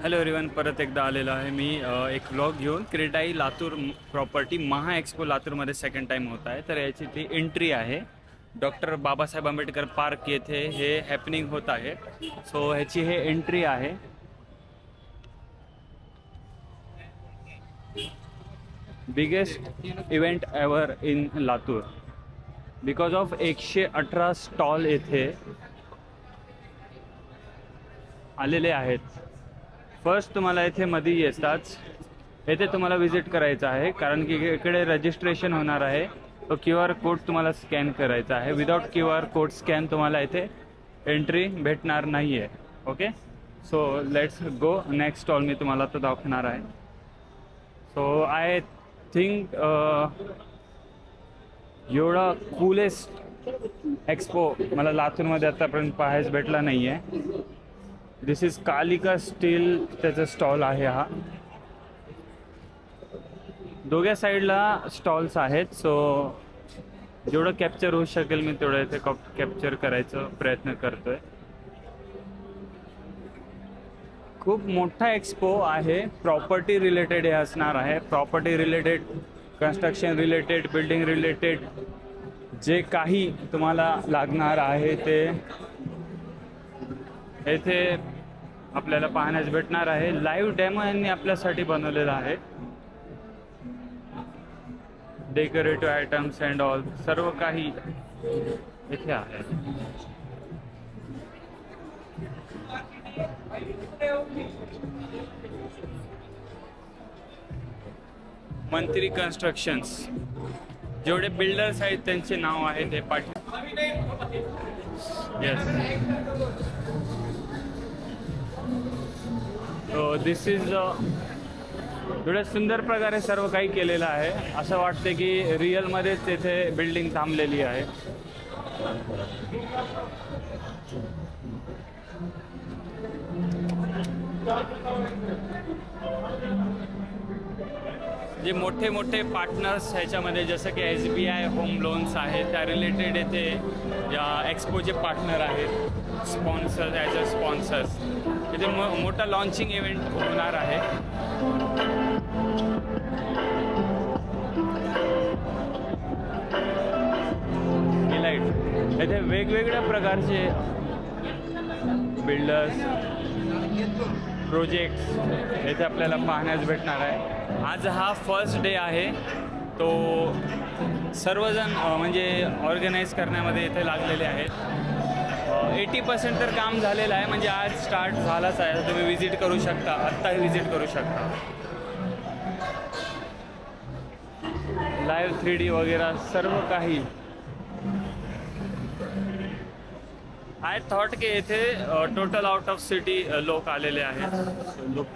Hello everyone, परत एकदा आलेलो आहे मी एक व्लॉग घेऊन. क्रेडाई लातूर प्रॉपर्टी महा एक्सपो लातूरमध्ये सेकंड टाईम होत आहे. तर याची ती एंट्री आहे. डॉक्टर बाबासाहेब आंबेडकर पार्क येथे हे हॅपनिंग होत आहे. सो ह्याची हे एंट्री आहे. Biggest event ever in Latur because of 118 stall येथे आलेले आहेत. फर्स्ट तुम्हाला इथे मध्ये येताच येथे तुम्हाला विजिट करायचं आहे, कारण की इकडे रजिस्ट्रेशन होणार आहे. तो क्यू आर कोड तुम्हाला स्कॅन करायचा आहे. Without Q R code scan तुम्हाला इथे एंट्री भेटणार नाही आहे. Okay, so let's go. Next stall मी तुम्हाला तो दाखवणार आहे. सो आय थिंक एवढा कूलेस्ट एक्सपो मला लातूरमध्ये आतापर्यंत पाहायला भेटला नाही आहे. दिस इज कालिका स्टील त्याचा स्टॉल आहे हा. दोघ्या साईडला स्टॉल्स आहेत. सो जेवढं कॅप्चर होऊ शकेल मी तेवढं इथे कॅप्चर करायचा प्रयत्न करतोय. खूप मोठा एक्सपो आहे. प्रॉपर्टी रिलेटेड हे असणार आहे. Property related, construction related, building related जे काही तुम्हाला लागणार आहे ते येथे आपल्याला पाहण्यास भेटणार आहे. लाईव्ह डेमो यांनी आपल्यासाठी बनवलेला आहे. डेकोरेटिव्ह आयटम्स अँड ऑल सर्व काही इथे आहे. मंत्री कन्स्ट्रक्शन्स, जेवढे बिल्डर्स आहेत त्यांचे नाव आहे ते येस. सो दिस इज एवढ्या सुंदर प्रकारे सर्व काही केलेलं आहे. असं वाटते की रिअलमध्येच तेथे बिल्डिंग थांबलेली आहे. जे मोठे मोठे पार्टनर्स ह्याच्यामध्ये जसं की SBI होम लोन्स आहे, त्या रिलेटेड येथे या एक्सपोचे पार्टनर आहेत. स्पॉन्सर्स ॲज अ स्पॉन्सर्स इथे मोठा लॉन्चिंग इव्हेंट होणार आहे. लाईट येथे वेगवेगळ्या प्रकारचे बिल्डर्स प्रोजेक्ट्स येथे आपल्याला पाहण्यास भेटणार आहे. आज हा फर्स्ट डे आहे. तो सर्वजण म्हणजे ऑर्गनाईज करण्यामध्ये इथे लागलेले आहेत. 80% तर काम झालेलं आहे. म्हणजे आज स्टार्ट झालाच आहे. तुम्ही विजिट करू शकता, आत्ताही विजिट करू शकता. लाईव्ह 3D वगैरे सर्व काही. आय थॉट की येथे टोटल आउट ऑफ सिटी लोक आलेले आहेत. लोक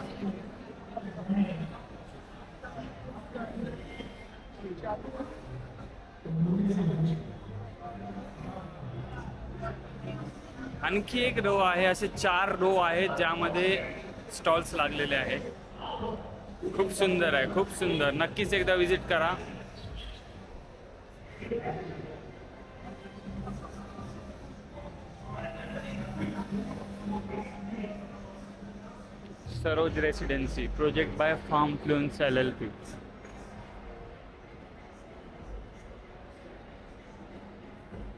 आणखी एक रो आहे. असे 4 रो आहेत ज्यामध्ये स्टॉल्स लागलेले आहेत. खूप सुंदर आहे, खूप सुंदर. नक्कीच एकदा विजिट करा. Saroj residency project by farm fluence LLP.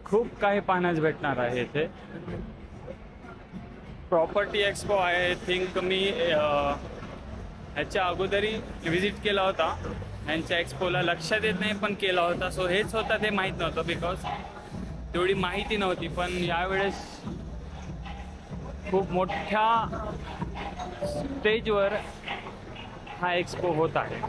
खूप काही पाहण्यास भेटणार आहे इथे. प्रॉपर्टी एक्सपो आय थिंक मी ह्याच्या अगोदरी विजिट केला होता. यांच्या एक्सपोला लक्षात येत नाही पण केला होता. सो हेच होता ते माहीत नव्हतं, बिकॉज तेवढी माहिती नव्हती. पण यावेळेस खूप मोठ्या स्टेजवर हा एक्सपो होत आहे.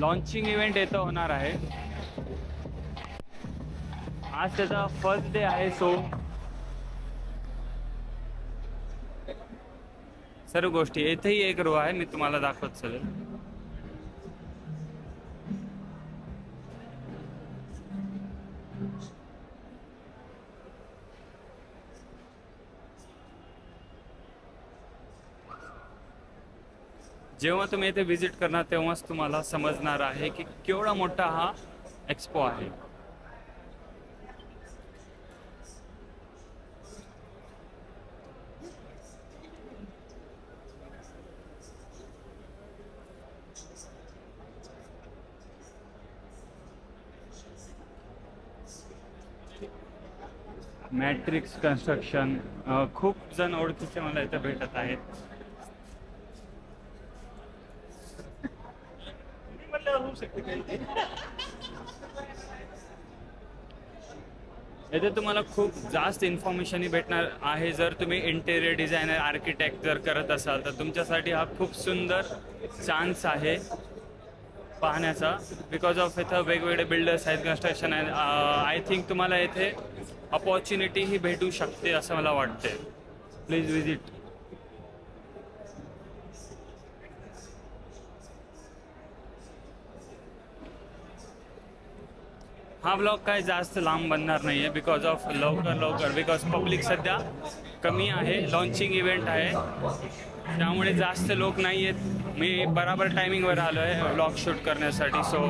लॉन्चिंग इव्हेंट येतं होणार आहे. आज त्याचा फर्स्ट डे आहे. सो सर्व गोष्टी. येथेही एक रो आहे, मी तुम्हाला दाखवत चालेल. जेव्हा तुम्ही इथे व्हिजिट करणार तेव्हाच तुम्हाला समजणार आहे की केवढा मोठा हा एक्सपो आहे. मॅट्रिक्स कन्स्ट्रक्शन, खूप जण ओळखीचे मला इथे भेटत आहेत. इथे तुम्हाला खूप जास्त इन्फॉर्मेशनही भेटणार आहे. जर तुम्ही इंटेरियर डिझायनर आर्किटेक्ट जर करत असाल तर तुमच्यासाठी हा खूप सुंदर चान्स आहे पाहण्याचा. बिकॉज ऑफ इथं वेगवेगळे बिल्डर्स आहेत, कन्स्ट्रक्शन आहे. आय थिंक तुम्हाला इथे अपॉर्च्युनिटी ही भेटू शकते असं मला वाटते. Please visit. हा ब्लॉग काय जास्त लांब बनणार नाही आहे बिकॉज ऑफ लवकर बिकॉज पब्लिक सध्या कमी आहे. लॉन्चिंग इव्हेंट आहे त्यामुळे जास्त लोक नाही आहेत. मी बराबर टायमिंगवर आलो आहे ब्लॉग शूट करण्यासाठी. So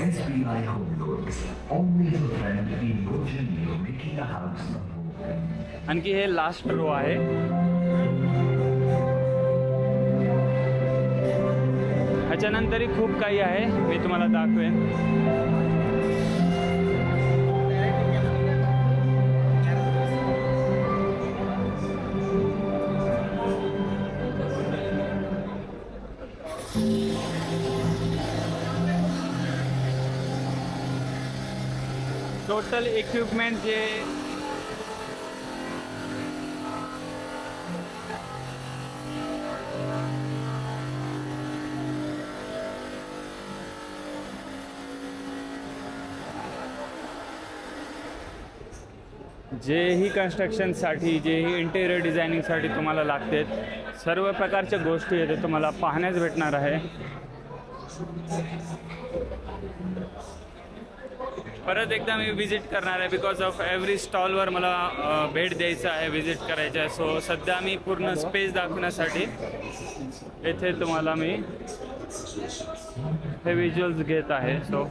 SBI Home Loans, always a friend in your journey of making a house. आणखी हे लास्ट रो आहे. ह्याच्यानंतरही खूप काही आहे, मी तुम्हाला दाखवेन. टोटल इक्विपमेंट जे जेही कन्स्ट्रक्शनसाठी जेही इंटेरियर डिझायनिंगसाठी तुम्हाला लागते सर्व प्रकारच्या गोष्टी येते तुम्हाला पाहण्यास भेटणार आहे. परत एकदा मी विजिट करणार आहे बिकॉज ऑफ एव्हरी स्टॉलवर मला भेट द्यायचं आहे, विजिट करायचं आहे. सो सध्या मी पूर्ण स्पेस दाखवण्यासाठी येथे तुम्हाला मी हे व्हिज्युअल्स घेत आहे. सो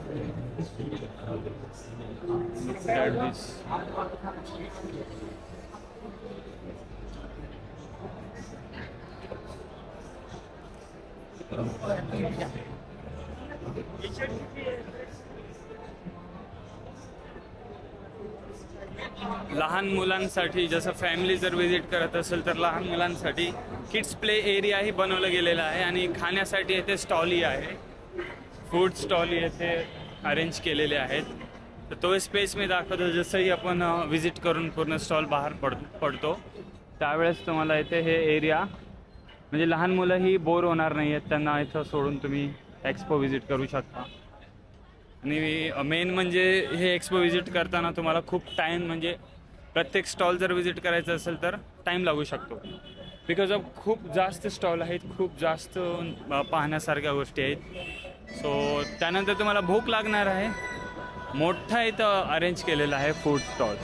लहान मुलांसाठी जसं फॅमिली जर विजिट करत असेल तर लहान मुलांसाठी किड्स प्ले एरियाही बनवलं गेलेला आहे आणि खाण्यासाठी येथे स्टॉलही आहे. फूड स्टॉल येथे अरेंज केलेले आहेत. तर तो स्पेस मी दाखवतो. जसंही आपण विजिट करून पूर्ण स्टॉल बाहेर पडतो त्यावेळेस तुम्हाला इथे हे एरिया म्हणजे लहान मुलंही बोर होणार नाही आहेत. त्यांना इथं सोडून तुम्ही एक्सपो विजिट करू शकता. आणि मेन म्हणजे हे एक्सपो विजिट करताना तुम्हाला खूप टाईम म्हणजे प्रत्येक स्टॉल जर विजिट करायचं असेल तर टाईम लागू शकतो बिकॉज ऑफ खूप जास्त स्टॉल आहेत, खूप जास्त पाहण्यासारख्या गोष्टी आहेत. सो त्यानंतर तुम्हाला भूक लागणार आहे. मोठा इथं अरेंज केलेला आहे फूड स्टॉल.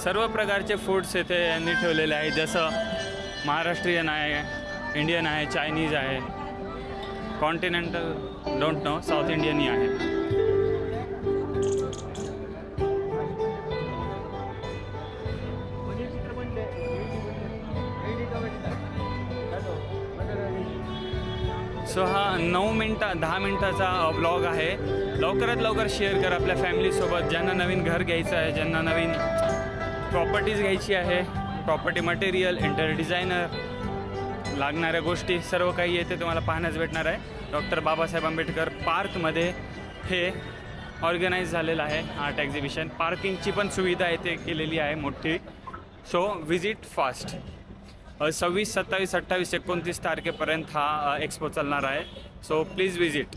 सर्व प्रकारचे फूड्स इथे यांनी ठेवलेले आहेत. जसं महाराष्ट्रीयन आहे, इंडियन आहे, चायनीज आहे, कॉन्टिनेंटल डोंट नो, साऊथ इंडियनही आहे. सो हा 10 मिनटाचा ब्लॉग आहे. लवकरात लवकर शेअर करा आपल्या फॅमिलीसोबत. ज्यांना नवीन घर घ्यायचं आहे, ज्यांना नवीन प्रॉपर्टीज घ्यायची आहे, प्रॉपर्टी मटेरियल, इंटेरियर डिझायनर लागणाऱ्या गोष्टी सर्व काही येथे तुम्हाला पाहण्यास भेटणार आहे. डॉक्टर बाबासाहेब आंबेडकर पार्कमध्ये हे ऑर्गनाईज झालेलं आहे आर्ट एक्झिबिशन. पार्किंगची पण सुविधा येथे केलेली आहे मोठी. So visit fast. 26, 27, 28, 29 तारखेपर्यंत हा एक्सपो चालणार आहे. So please visit.